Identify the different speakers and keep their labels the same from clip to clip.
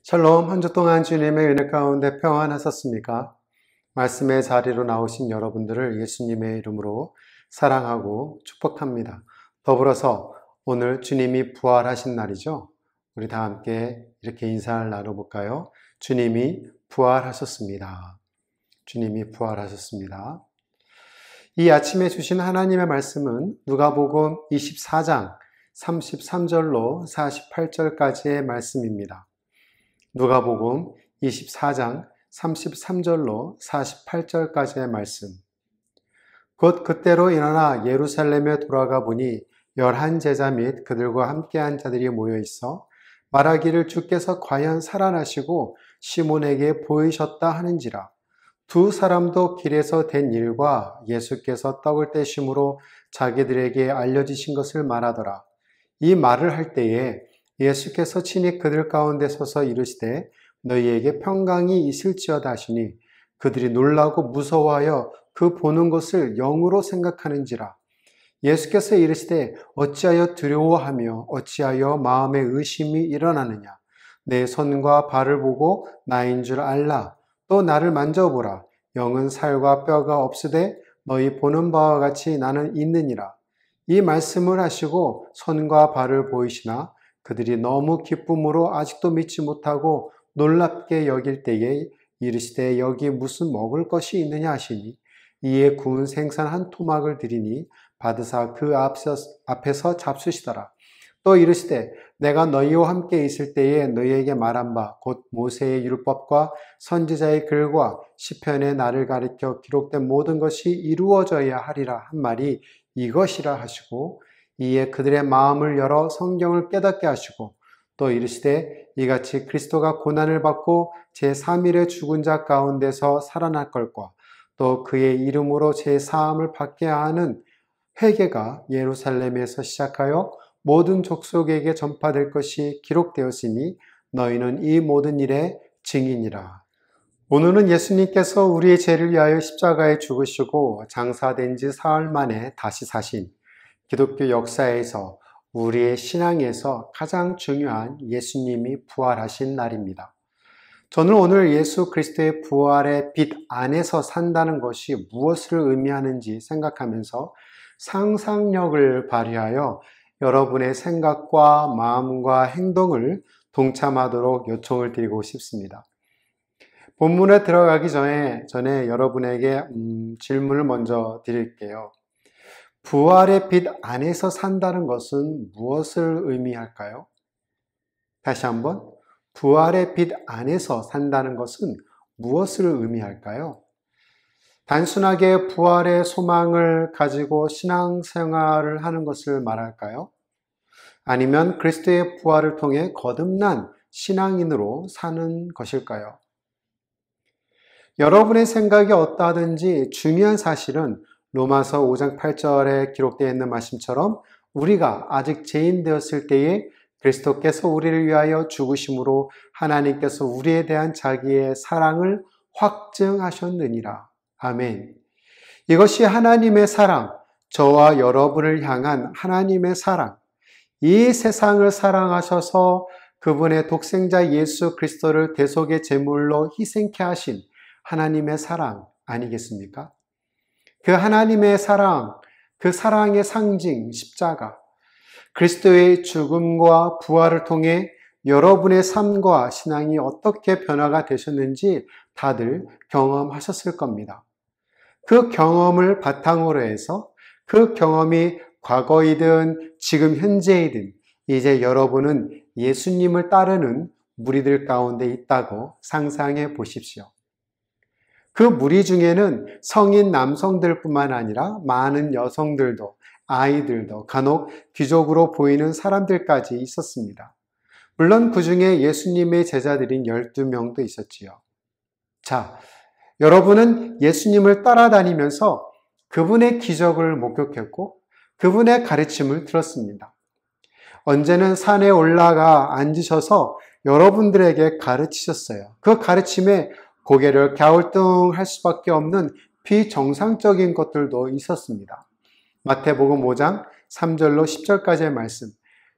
Speaker 1: 샬롬, 한 주 동안 주님의 은혜 가운데 평안하셨습니까? 말씀의 자리로 나오신 여러분들을 예수님의 이름으로 사랑하고 축복합니다. 더불어서 오늘 주님이 부활하신 날이죠. 우리 다 함께 이렇게 인사를 나눠볼까요? 주님이 부활하셨습니다. 주님이 부활하셨습니다. 이 아침에 주신 하나님의 말씀은 누가복음 24장 33절로 48절까지의 말씀입니다. 누가복음 24장 33절로 48절까지의 말씀. 곧 그때로 일어나 예루살렘에 돌아가 보니 11제자 및 그들과 함께한 자들이 모여 있어 말하기를 주께서 과연 살아나시고 시몬에게 보이셨다 하는지라. 두 사람도 길에서 된 일과 예수께서 떡을 떼심으로 자기들에게 알려지신 것을 말하더라. 이 말을 할 때에 예수께서 친히 그들 가운데 서서 이르시되 너희에게 평강이 있을지어다 하시니 그들이 놀라고 무서워하여 그 보는 것을 영으로 생각하는지라. 예수께서 이르시되 어찌하여 두려워하며 어찌하여 마음에 의심이 일어나느냐. 내 손과 발을 보고 나인 줄 알라. 또 나를 만져보라. 영은 살과 뼈가 없으되 너희 보는 바와 같이 나는 있느니라. 이 말씀을 하시고 손과 발을 보이시나 그들이 너무 기쁨으로 아직도 믿지 못하고 놀랍게 여길 때에 이르시되 여기 무슨 먹을 것이 있느냐 하시니 이에 구운 생선 한 토막을 드리니 받으사 그 앞에서 잡수시더라. 또 이르시되 내가 너희와 함께 있을 때에 너희에게 말한 바 곧 모세의 율법과 선지자의 글과 시편의 나를 가리켜 기록된 모든 것이 이루어져야 하리라 한 말이 이것이라 하시고 이에 그들의 마음을 열어 성경을 깨닫게 하시고 또 이르시되 이같이 그리스도가 고난을 받고 제3일에 죽은 자 가운데서 살아날 것과 또 그의 이름으로 제4함을 받게 하는 회개가 예루살렘에서 시작하여 모든 족속에게 전파될 것이 기록되었으니 너희는 이 모든 일의 증인이라. 오늘은 예수님께서 우리의 죄를 위하여 십자가에 죽으시고 장사된 지 사흘 만에 다시 사신 기독교 역사에서 우리의 신앙에서 가장 중요한 예수님이 부활하신 날입니다. 저는 오늘 예수 그리스도의 부활의 빛 안에서 산다는 것이 무엇을 의미하는지 생각하면서 상상력을 발휘하여 여러분의 생각과 마음과 행동을 동참하도록 요청을 드리고 싶습니다. 본문에 들어가기 전에 여러분에게 질문을 먼저 드릴게요. 부활의 빛 안에서 산다는 것은 무엇을 의미할까요? 다시 한번, 부활의 빛 안에서 산다는 것은 무엇을 의미할까요? 단순하게 부활의 소망을 가지고 신앙생활을 하는 것을 말할까요? 아니면 그리스도의 부활을 통해 거듭난 신앙인으로 사는 것일까요? 여러분의 생각이 어떠하든지 중요한 사실은 로마서 5장 8절에 기록되어 있는 말씀처럼 우리가 아직 죄인 되었을 때에 그리스도께서 우리를 위하여 죽으심으로 하나님께서 우리에 대한 자기의 사랑을 확증하셨느니라. 아멘. 이것이 하나님의 사랑, 저와 여러분을 향한 하나님의 사랑, 이 세상을 사랑하셔서 그분의 독생자 예수 그리스도를 대속의 제물로 희생케 하신 하나님의 사랑 아니겠습니까? 그 하나님의 사랑, 그 사랑의 상징 십자가, 그리스도의 죽음과 부활을 통해 여러분의 삶과 신앙이 어떻게 변화가 되셨는지 다들 경험하셨을 겁니다. 그 경험을 바탕으로 해서 그 경험이 과거이든 지금 현재이든 이제 여러분은 예수님을 따르는 무리들 가운데 있다고 상상해 보십시오. 그 무리 중에는 성인 남성들뿐만 아니라 많은 여성들도 아이들도 간혹 귀족으로 보이는 사람들까지 있었습니다. 물론 그 중에 예수님의 제자들인 12명도 있었지요. 자, 여러분은 예수님을 따라다니면서 그분의 기적을 목격했고 그분의 가르침을 들었습니다. 언제는 산에 올라가 앉으셔서 여러분들에게 가르치셨어요. 그 가르침에 고개를 갸우뚱할 수밖에 없는 비정상적인 것들도 있었습니다. 마태복음 5장 3절로 10절까지의 말씀.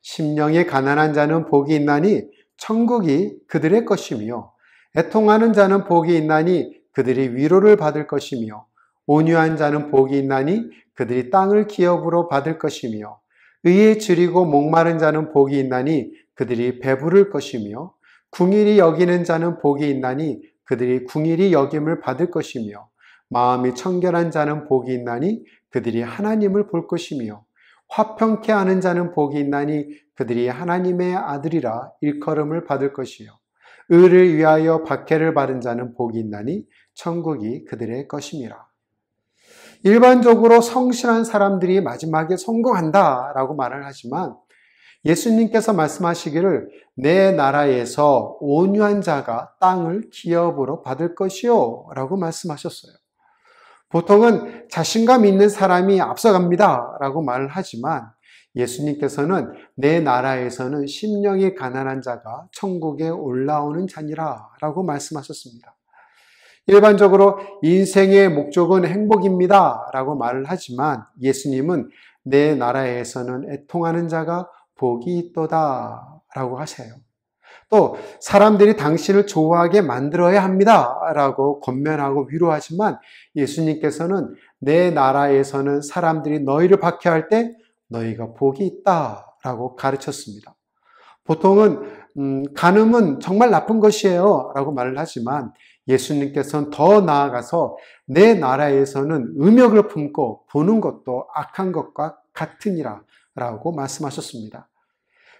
Speaker 1: 심령이 가난한 자는 복이 있나니 천국이 그들의 것이며 애통하는 자는 복이 있나니 그들이 위로를 받을 것이며 온유한 자는 복이 있나니 그들이 땅을 기업으로 받을 것이며 의에 줄이고 목마른 자는 복이 있나니 그들이 배부를 것이며 궁일이 여기는 자는 복이 있나니 그들이 궁일이 여김을 받을 것이며 마음이 청결한 자는 복이 있나니 그들이 하나님을 볼 것이며 화평케 하는 자는 복이 있나니 그들이 하나님의 아들이라 일컬음을 받을 것이요 의를 위하여 박해를 받은 자는 복이 있나니 천국이 그들의 것임이라. 일반적으로 성실한 사람들이 마지막에 성공한다라고 말을 하지만 예수님께서 말씀하시기를 내 나라에서 온유한 자가 땅을 기업으로 받을 것이요 라고 말씀하셨어요. 보통은 자신감 있는 사람이 앞서갑니다 라고 말을 하지만 예수님께서는 내 나라에서는 심령이 가난한 자가 천국에 올라오는 자니라 라고 말씀하셨습니다. 일반적으로 인생의 목적은 행복입니다 라고 말을 하지만 예수님은 내 나라에서는 애통하는 자가 복이 있도다 라고 하세요. 또 사람들이 당신을 좋아하게 만들어야 합니다 라고 권면하고 위로하지만 예수님께서는 내 나라에서는 사람들이 너희를 박해할 때 너희가 복이 있다 라고 가르쳤습니다. 보통은 간음은 정말 나쁜 것이에요 라고 말을 하지만 예수님께서는 더 나아가서 내 나라에서는 음욕을 품고 보는 것도 악한 것과 같으니라 라고 말씀하셨습니다.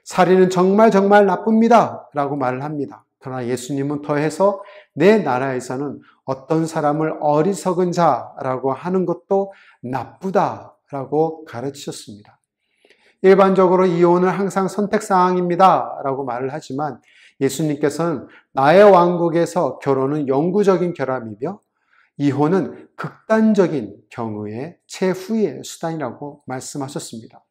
Speaker 1: 살인은 정말 나쁩니다 라고 말을 합니다. 그러나 예수님은 더해서 내 나라에서는 어떤 사람을 어리석은 자라고 하는 것도 나쁘다라고 가르치셨습니다. 일반적으로 이혼은 항상 선택사항입니다 라고 말을 하지만 예수님께서는 나의 왕국에서 결혼은 영구적인 결함이며 이혼은 극단적인 경우의 최후의 수단이라고 말씀하셨습니다.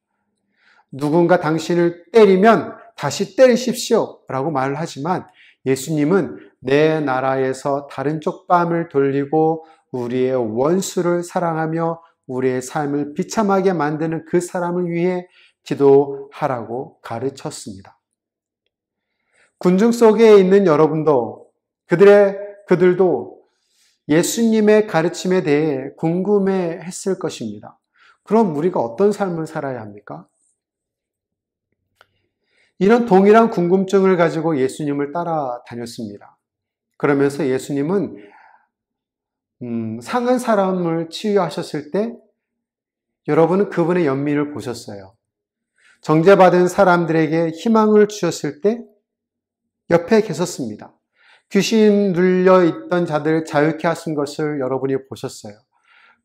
Speaker 1: 누군가 당신을 때리면 다시 때리십시오 라고 말을 하지만 예수님은 내 나라에서 다른 쪽밤을 돌리고 우리의 원수를 사랑하며 우리의 삶을 비참하게 만드는 그 사람을 위해 기도하라고 가르쳤습니다. 군중 속에 있는 여러분도 그들도 예수님의 가르침에 대해 궁금해 했을 것입니다. 그럼 우리가 어떤 삶을 살아야 합니까? 이런 동일한 궁금증을 가지고 예수님을 따라다녔습니다. 그러면서 예수님은 상한 사람을 치유하셨을 때 여러분은 그분의 연민을 보셨어요. 정죄받은 사람들에게 희망을 주셨을 때 옆에 계셨습니다. 귀신 눌려있던 자들을 자유케 하신 것을 여러분이 보셨어요.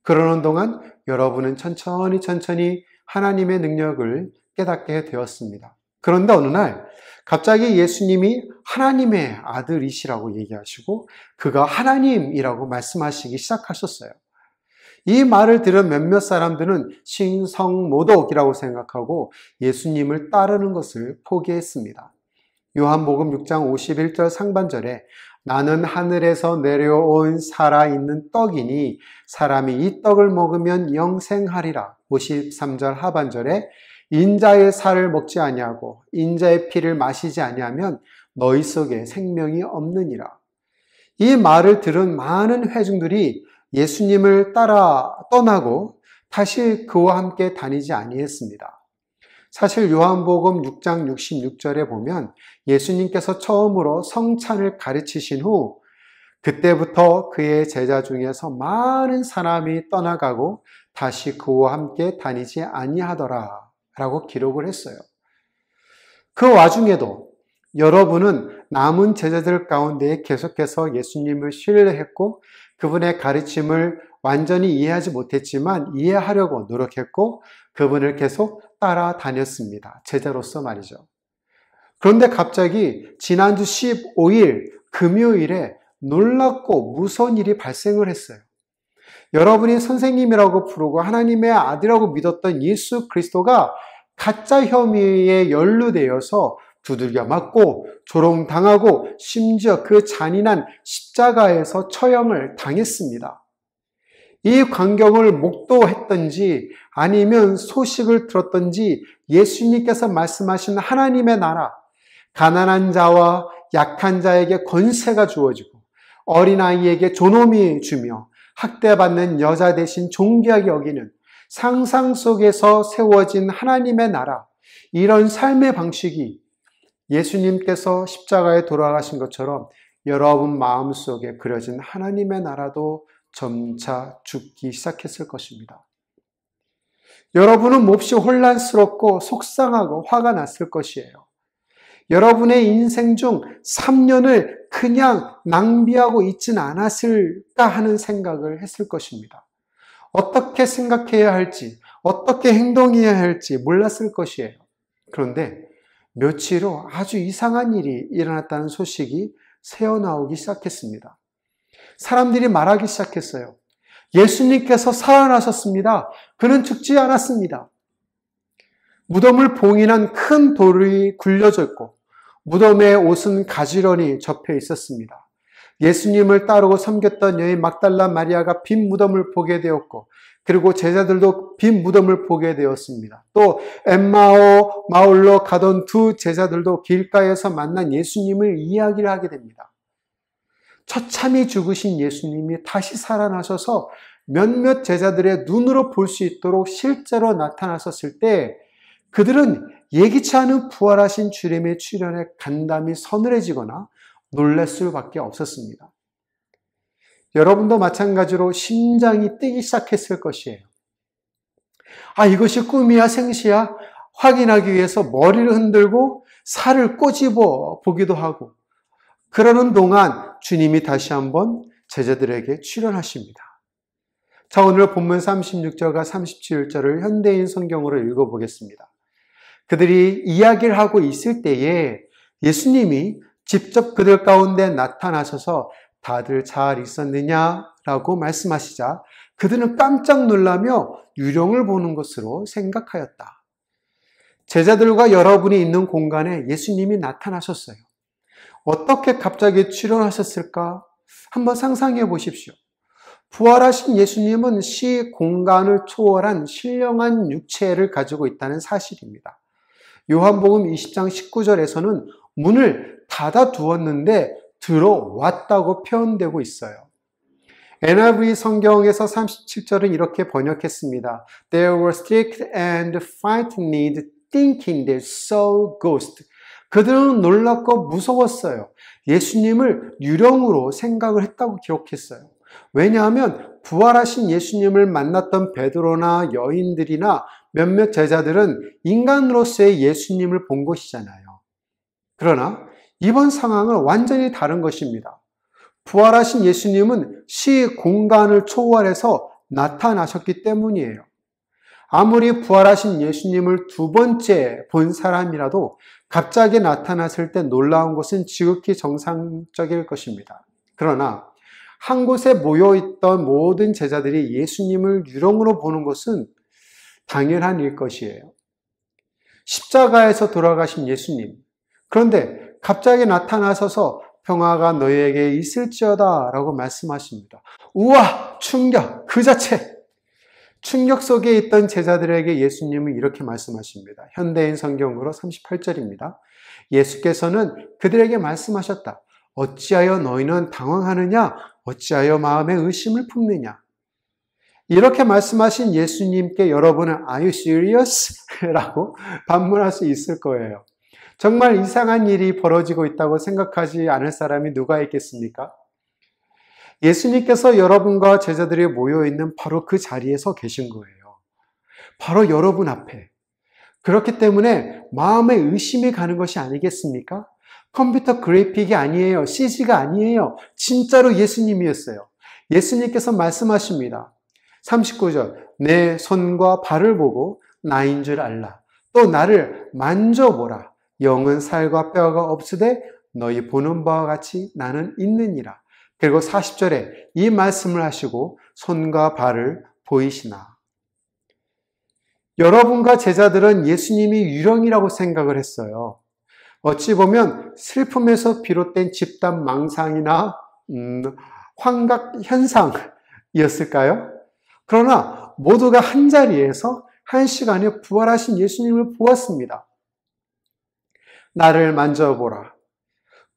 Speaker 1: 그러는 동안 여러분은 천천히 하나님의 능력을 깨닫게 되었습니다. 그런데 어느 날 갑자기 예수님이 하나님의 아들이시라고 얘기하시고 그가 하나님이라고 말씀하시기 시작하셨어요. 이 말을 들은 몇몇 사람들은 신성모독이라고 생각하고 예수님을 따르는 것을 포기했습니다. 요한복음 6장 51절 상반절에 나는 하늘에서 내려온 살아있는 떡이니 사람이 이 떡을 먹으면 영생하리라. 53절 하반절에 인자의 살을 먹지 아니하고 인자의 피를 마시지 아니하면 너희 속에 생명이 없느니라. 이 말을 들은 많은 회중들이 예수님을 따라 떠나고 다시 그와 함께 다니지 아니했습니다. 사실 요한복음 6장 66절에 보면 예수님께서 처음으로 성찬을 가르치신 후 그때부터 그의 제자 중에서 많은 사람이 떠나가고 다시 그와 함께 다니지 아니하더라 라고 기록을 했어요. 그 와중에도 여러분은 남은 제자들 가운데 계속해서 예수님을 신뢰했고 그분의 가르침을 완전히 이해하지 못했지만 이해하려고 노력했고 그분을 계속 따라다녔습니다. 제자로서 말이죠. 그런데 갑자기 지난주 15일 금요일에 놀랍고 무서운 일이 발생을 했어요. 여러분이 선생님이라고 부르고 하나님의 아들이라고 믿었던 예수 그리스도가 가짜 혐의에 연루되어서 두들겨 맞고 조롱당하고 심지어 그 잔인한 십자가에서 처형을 당했습니다. 이 광경을 목도했던지 아니면 소식을 들었던지 예수님께서 말씀하신 하나님의 나라, 가난한 자와 약한 자에게 권세가 주어지고 어린아이에게 존엄이 주며 학대받는 여자 대신 존귀하게 여기는 상상 속에서 세워진 하나님의 나라, 이런 삶의 방식이 예수님께서 십자가에 돌아가신 것처럼 여러분 마음속에 그려진 하나님의 나라도 점차 죽기 시작했을 것입니다. 여러분은 몹시 혼란스럽고 속상하고 화가 났을 것이에요. 여러분의 인생 중 3년을 그냥 낭비하고 있진 않았을까 하는 생각을 했을 것입니다. 어떻게 생각해야 할지, 어떻게 행동해야 할지 몰랐을 것이에요. 그런데 며칠 후 아주 이상한 일이 일어났다는 소식이 새어나오기 시작했습니다. 사람들이 말하기 시작했어요. 예수님께서 살아나셨습니다. 그는 죽지 않았습니다. 무덤을 봉인한 큰 돌이 굴려져 있고 무덤의 옷은 가지런히 접혀 있었습니다. 예수님을 따르고 섬겼던 여인 막달라 마리아가 빈 무덤을 보게 되었고 그리고 제자들도 빈 무덤을 보게 되었습니다. 또 엠마오 마을로 가던 두 제자들도 길가에서 만난 예수님을 이야기를 하게 됩니다. 처참히 죽으신 예수님이 다시 살아나셔서 몇몇 제자들의 눈으로 볼 수 있도록 실제로 나타나셨을 때 그들은 예기치 않은 부활하신 주님의 출현에 간담이 서늘해지거나 놀랄 수밖에 없었습니다. 여러분도 마찬가지로 심장이 뛰기 시작했을 것이에요. 이것이 꿈이야 생시야? 확인하기 위해서 머리를 흔들고 살을 꼬집어 보기도 하고 그러는 동안 주님이 다시 한번 제자들에게 출현하십니다. 자, 오늘 본문 36절과 37절을 현대인 성경으로 읽어보겠습니다. 그들이 이야기를 하고 있을 때에 예수님이 직접 그들 가운데 나타나셔서 다들 잘 있었느냐라고 말씀하시자 그들은 깜짝 놀라며 유령을 보는 것으로 생각하였다. 제자들과 여러분이 있는 공간에 예수님이 나타나셨어요. 어떻게 갑자기 출현하셨을까? 한번 상상해 보십시오. 부활하신 예수님은 시 공간을 초월한 신령한 육체를 가지고 있다는 사실입니다. 요한복음 20장 19절에서는 문을 닫아 두었는데 들어왔다고 표현되고 있어요. NIV 성경에서 37절은 이렇게 번역했습니다. They were strict and frightened, thinking they saw ghosts. 그들은 놀랍고 무서웠어요. 예수님을 유령으로 생각을 했다고 기록했어요. 왜냐하면 부활하신 예수님을 만났던 베드로나 여인들이나 몇몇 제자들은 인간으로서의 예수님을 본 것이잖아요. 그러나 이번 상황은 완전히 다른 것입니다. 부활하신 예수님은 시 공간을 초월해서 나타나셨기 때문이에요. 아무리 부활하신 예수님을 두 번째 본 사람이라도 갑자기 나타났을 때 놀라운 것은 지극히 정상적일 것입니다. 그러나 한 곳에 모여있던 모든 제자들이 예수님을 유령으로 보는 것은 당연한 일 것이에요. 십자가에서 돌아가신 예수님. 그런데 갑자기 나타나셔서 평화가 너희에게 있을지어다 라고 말씀하십니다. 우와! 충격! 그 자체! 충격 속에 있던 제자들에게 예수님은 이렇게 말씀하십니다. 현대인 성경으로 38절입니다. 예수께서는 그들에게 말씀하셨다. 어찌하여 너희는 당황하느냐? 어찌하여 마음에 의심을 품느냐? 이렇게 말씀하신 예수님께 여러분은 Are you serious? 라고 반문할 수 있을 거예요. 정말 이상한 일이 벌어지고 있다고 생각하지 않을 사람이 누가 있겠습니까? 예수님께서 여러분과 제자들이 모여있는 바로 그 자리에 서 계신 거예요. 바로 여러분 앞에. 그렇기 때문에 마음에 의심이 가는 것이 아니겠습니까? 컴퓨터 그래픽이 아니에요. CG가 아니에요. 진짜로 예수님이었어요. 예수님께서 말씀하십니다. 39절, 내 손과 발을 보고 나인 줄 알라. 또 나를 만져보라. 영은 살과 뼈가 없으되 너희 보는 바와 같이 나는 있느니라. 그리고 40절에 이 말씀을 하시고 손과 발을 보이시나. 여러분과 제자들은 예수님이 유령이라고 생각을 했어요. 어찌 보면 슬픔에서 비롯된 집단 망상이나 환각 현상이었을까요? 그러나 모두가 한자리에서 한 시간에 부활하신 예수님을 보았습니다. 나를 만져보라.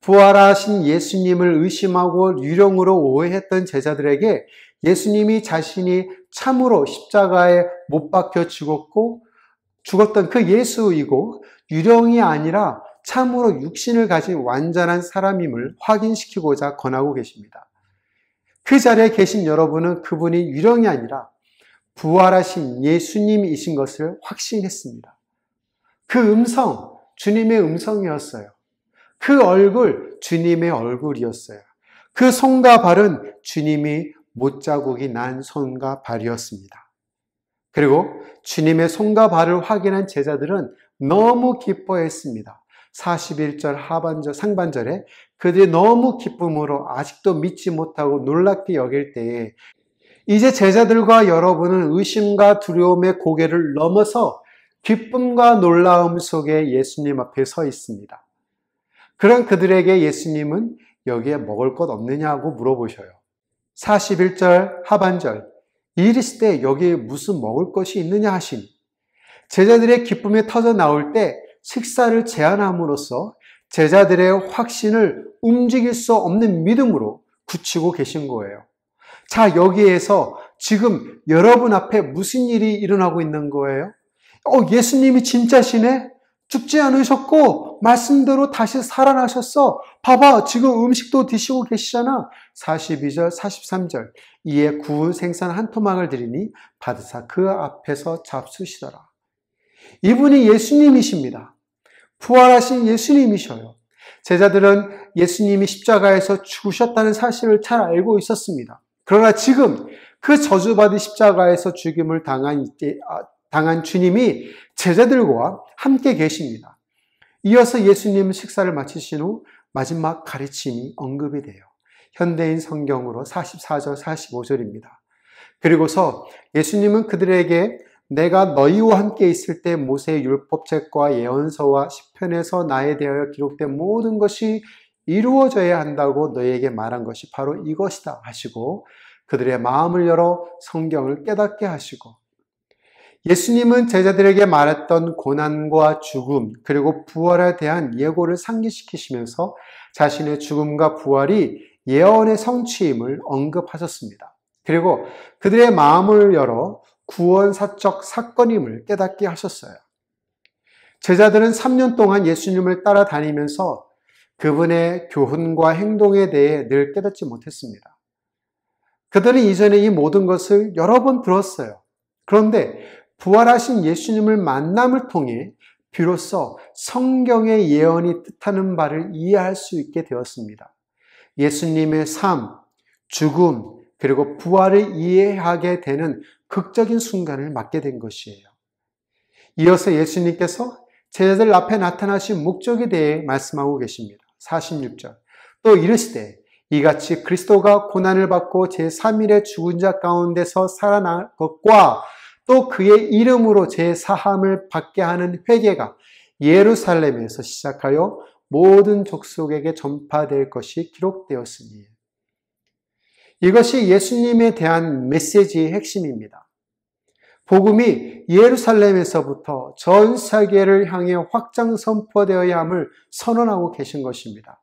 Speaker 1: 부활하신 예수님을 의심하고 유령으로 오해했던 제자들에게 예수님이 자신이 참으로 십자가에 못 박혀 죽었던 그 예수이고 유령이 아니라 참으로 육신을 가진 완전한 사람임을 확인시키고자 권하고 계십니다. 그 자리에 계신 여러분은 그분이 유령이 아니라 부활하신 예수님이신 것을 확신했습니다. 그 음성, 주님의 음성이었어요. 그 얼굴, 주님의 얼굴이었어요. 그 손과 발은 주님이 못자국이 난 손과 발이었습니다. 그리고 주님의 손과 발을 확인한 제자들은 너무 기뻐했습니다. 41절 상반절에 그들이 너무 기쁨으로 아직도 믿지 못하고 놀랍게 여길 때에 이제 제자들과 여러분은 의심과 두려움의 고개를 넘어서 기쁨과 놀라움 속에 예수님 앞에 서 있습니다. 그런 그들에게 예수님은 여기에 먹을 것 없느냐고 물어보셔요. 41절 하반절 이르시되 여기에 무슨 먹을 것이 있느냐 하시니 제자들의 기쁨이 터져 나올 때 식사를 제안함으로써 제자들의 확신을 움직일 수 없는 믿음으로 굳히고 계신 거예요. 자, 여기에서 지금 여러분 앞에 무슨 일이 일어나고 있는 거예요? 예수님이 진짜시네? 죽지 않으셨고 말씀대로 다시 살아나셨어. 봐봐, 지금 음식도 드시고 계시잖아. 42절, 43절 이에 구운 생선 한 토막을 드리니 받으사 그 앞에서 잡수시더라. 이분이 예수님이십니다. 부활하신 예수님이셔요. 제자들은 예수님이 십자가에서 죽으셨다는 사실을 잘 알고 있었습니다. 그러나 지금 그 저주받은 십자가에서 죽임을 당한 주님이 제자들과 함께 계십니다. 이어서 예수님은 식사를 마치신 후 마지막 가르침이 언급이 돼요. 현대인 성경으로 44절, 45절입니다. 그리고서 예수님은 그들에게 내가 너희와 함께 있을 때 모세의 율법책과 예언서와 시편에서 나에 대하여 기록된 모든 것이 이루어져야 한다고 너희에게 말한 것이 바로 이것이다 하시고 그들의 마음을 열어 성경을 깨닫게 하시고 예수님은 제자들에게 말했던 고난과 죽음 그리고 부활에 대한 예고를 상기시키시면서 자신의 죽음과 부활이 예언의 성취임을 언급하셨습니다. 그리고 그들의 마음을 열어 구원사적 사건임을 깨닫게 하셨어요. 제자들은 3년 동안 예수님을 따라다니면서 그분의 교훈과 행동에 대해 늘 깨닫지 못했습니다. 그들은 이전에 이 모든 것을 여러 번 들었어요. 그런데 부활하신 예수님을 만남을 통해 비로소 성경의 예언이 뜻하는 바를 이해할 수 있게 되었습니다. 예수님의 삶, 죽음, 그리고 부활을 이해하게 되는 극적인 순간을 맞게 된 것이에요. 이어서 예수님께서 제자들 앞에 나타나신 목적에 대해 말씀하고 계십니다. 46절 또 이르시되 이같이 그리스도가 고난을 받고 제3일에 죽은 자 가운데서 살아날 것과 또 그의 이름으로 제4함을 받게 하는 회개가 예루살렘에서 시작하여 모든 족속에게 전파될 것이 기록되었으니 이것이 예수님에 대한 메시지의 핵심입니다. 복음이 예루살렘에서부터 전 세계를 향해 확장 선포되어야 함을 선언하고 계신 것입니다.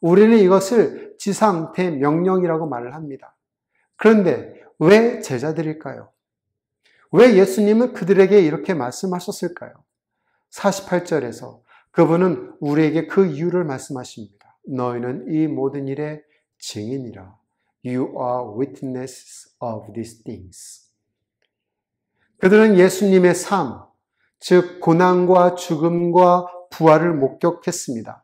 Speaker 1: 우리는 이것을 지상 대명령이라고 말을 합니다. 그런데 왜 제자들일까요? 왜 예수님은 그들에게 이렇게 말씀하셨을까요? 48절에서 그분은 우리에게 그 이유를 말씀하십니다. 너희는 이 모든 일의 증인이라. You are witnesses of these things. 그들은 예수님의 삶, 즉 고난과 죽음과 부활을 목격했습니다.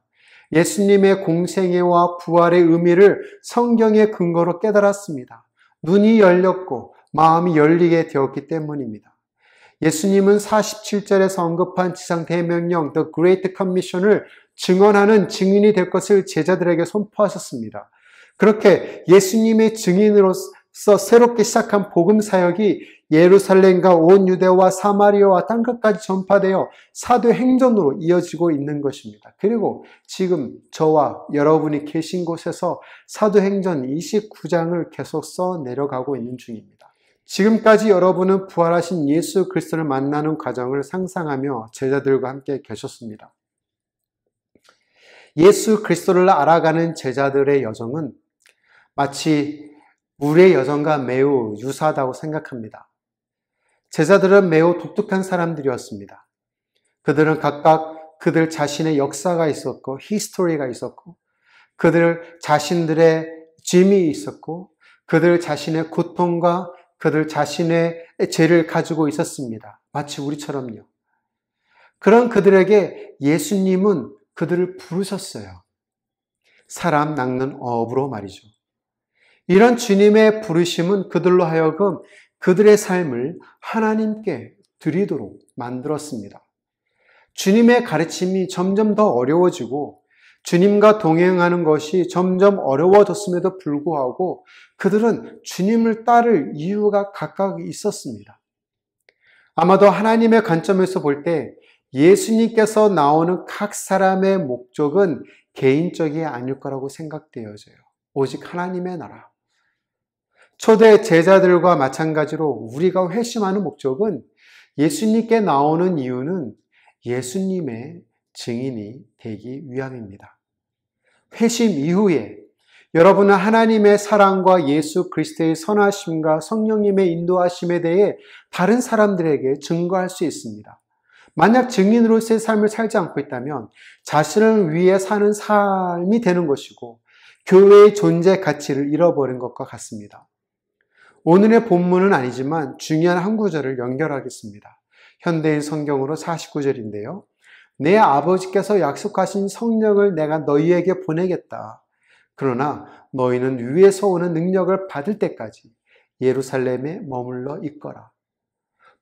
Speaker 1: 예수님의 공생애와 부활의 의미를 성경의 근거로 깨달았습니다. 눈이 열렸고 마음이 열리게 되었기 때문입니다. 예수님은 47절에서 언급한 지상 대명령, The Great Commission을 증언하는 증인이 될 것을 제자들에게 선포하셨습니다. 그렇게 예수님의 증인으로서 새롭게 시작한 복음 사역이 예루살렘과 온 유대와 사마리아와 땅끝까지 전파되어 사도행전으로 이어지고 있는 것입니다. 그리고 지금 저와 여러분이 계신 곳에서 사도행전 29장을 계속 써 내려가고 있는 중입니다. 지금까지 여러분은 부활하신 예수 그리스도를 만나는 과정을 상상하며 제자들과 함께 계셨습니다. 예수 그리스도를 알아가는 제자들의 여정은 마치 우리의 여정과 매우 유사하다고 생각합니다. 제자들은 매우 독특한 사람들이었습니다. 그들은 각각 그들 자신의 역사가 있었고, 히스토리가 있었고, 그들 자신들의 짐이 있었고, 그들 자신의 고통과 그들 자신의 죄를 가지고 있었습니다. 마치 우리처럼요. 그런 그들에게 예수님은 그들을 부르셨어요. 사람 낚는 어부로 말이죠. 이런 주님의 부르심은 그들로 하여금 그들의 삶을 하나님께 드리도록 만들었습니다. 주님의 가르침이 점점 더 어려워지고 주님과 동행하는 것이 점점 어려워졌음에도 불구하고 그들은 주님을 따를 이유가 각각 있었습니다. 아마도 하나님의 관점에서 볼 때 예수님께서 나오는 각 사람의 목적은 개인적이 아닐 거라고 생각되어져요. 오직 하나님의 나라. 초대 제자들과 마찬가지로 우리가 회심하는 목적은 예수님께 나오는 이유는 예수님의 증인이 되기 위함입니다. 회심 이후에 여러분은 하나님의 사랑과 예수 그리스도의 선하심과 성령님의 인도하심에 대해 다른 사람들에게 증거할 수 있습니다. 만약 증인으로서의 삶을 살지 않고 있다면 자신을 위해 사는 삶이 되는 것이고 교회의 존재 가치를 잃어버린 것과 같습니다. 오늘의 본문은 아니지만 중요한 한 구절을 연결하겠습니다. 현대인 성경으로 49절인데요. 내 아버지께서 약속하신 성령을 내가 너희에게 보내겠다. 그러나 너희는 위에서 오는 능력을 받을 때까지 예루살렘에 머물러 있거라.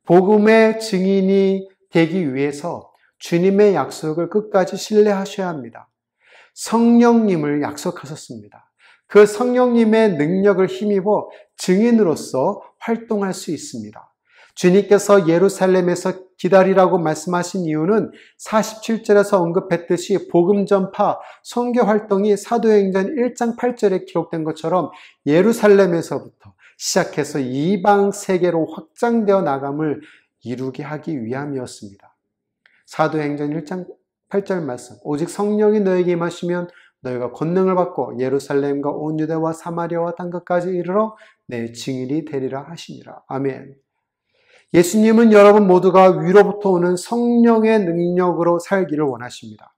Speaker 1: 복음의 증인이 되기 위해서 주님의 약속을 끝까지 신뢰하셔야 합니다. 성령님을 약속하셨습니다. 그 성령님의 능력을 힘입어 증인으로서 활동할 수 있습니다. 주님께서 예루살렘에서 기다리라고 말씀하신 이유는 47절에서 언급했듯이 복음 전파, 선교 활동이 사도행전 1장 8절에 기록된 것처럼 예루살렘에서부터 시작해서 이방 세계로 확장되어 나감을 이루게 하기 위함이었습니다. 사도행전 1장 8절 말씀, 오직 성령이 너에게 임하시면 너희가 권능을 받고 예루살렘과 온 유대와 사마리아와 땅끝까지 이르러 내 증인이 되리라 하시니라. 아멘. 예수님은 여러분 모두가 위로부터 오는 성령의 능력으로 살기를 원하십니다.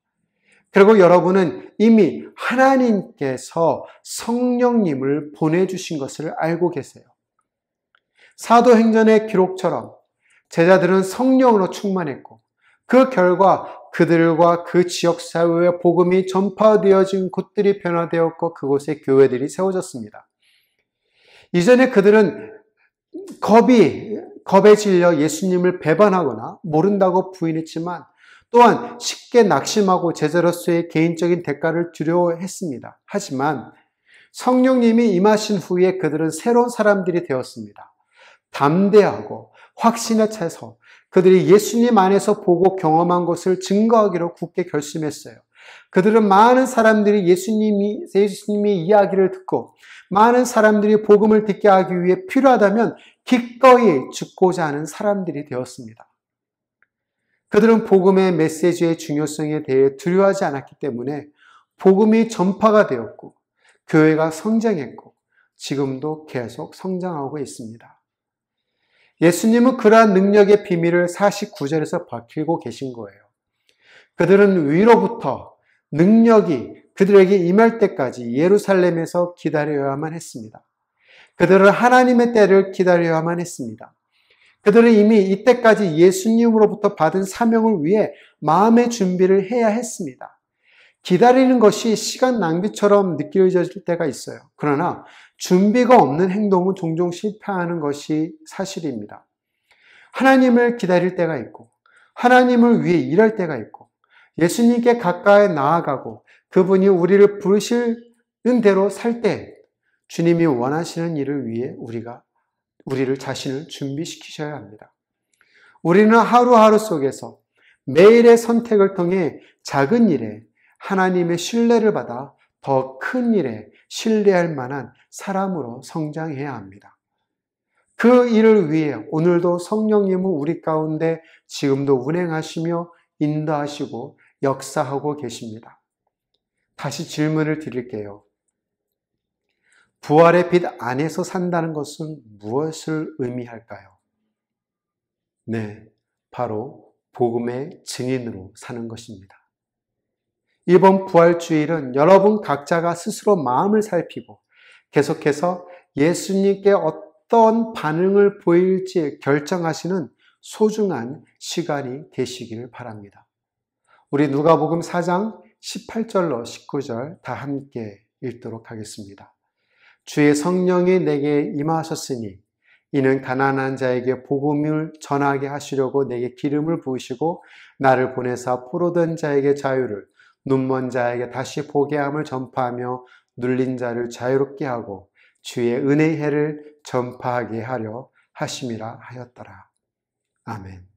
Speaker 1: 그리고 여러분은 이미 하나님께서 성령님을 보내주신 것을 알고 계세요. 사도행전의 기록처럼 제자들은 성령으로 충만했고 그 결과 그들과 그 지역사회의 복음이 전파되어진 곳들이 변화되었고 그곳에 교회들이 세워졌습니다. 이전에 그들은 겁에 질려 예수님을 배반하거나 모른다고 부인했지만 또한 쉽게 낙심하고 제자로서의 개인적인 대가를 두려워했습니다. 하지만 성령님이 임하신 후에 그들은 새로운 사람들이 되었습니다. 담대하고 확신에 차서 그들이 예수님 안에서 보고 경험한 것을 증거하기로 굳게 결심했어요. 그들은 많은 사람들이 예수님의 이야기를 듣고 많은 사람들이 복음을 듣게 하기 위해 필요하다면 기꺼이 죽고자 하는 사람들이 되었습니다. 그들은 복음의 메시지의 중요성에 대해 두려워하지 않았기 때문에 복음이 전파가 되었고 교회가 성장했고 지금도 계속 성장하고 있습니다. 예수님은 그러한 능력의 비밀을 49절에서 밝히고 계신 거예요. 그들은 위로부터 능력이 그들에게 임할 때까지 예루살렘에서 기다려야만 했습니다. 그들은 하나님의 때를 기다려야만 했습니다. 그들은 이미 이때까지 예수님으로부터 받은 사명을 위해 마음의 준비를 해야 했습니다. 기다리는 것이 시간 낭비처럼 느껴질 때가 있어요. 그러나 준비가 없는 행동은 종종 실패하는 것이 사실입니다. 하나님을 기다릴 때가 있고 하나님을 위해 일할 때가 있고 예수님께 가까이 나아가고 그분이 우리를 부르시는 대로 살 때 주님이 원하시는 일을 위해 우리를 자신을 준비시키셔야 합니다. 우리는 하루하루 속에서 매일의 선택을 통해 작은 일에 하나님의 신뢰를 받아 더 큰 일에 신뢰할 만한 사람으로 성장해야 합니다. 그 일을 위해 오늘도 성령님은 우리 가운데 지금도 운행하시며 인도하시고 역사하고 계십니다. 다시 질문을 드릴게요. 부활의 빛 안에서 산다는 것은 무엇을 의미할까요? 네, 바로 복음의 증인으로 사는 것입니다. 이번 부활주일은 여러분 각자가 스스로 마음을 살피고 계속해서 예수님께 어떤 반응을 보일지 결정하시는 소중한 시간이 되시길 바랍니다. 우리 누가복음 4장 18절로 19절 다 함께 읽도록 하겠습니다. 주의 성령이 내게 임하셨으니 이는 가난한 자에게 복음을 전하게 하시려고 내게 기름을 부으시고 나를 보내사 포로된 자에게 자유를, 눈먼 자에게 다시 보게 함을 전파하며 눌린 자를 자유롭게 하고 주의 은혜의 해를 전파하게 하려 하심이라 하였더라. 아멘.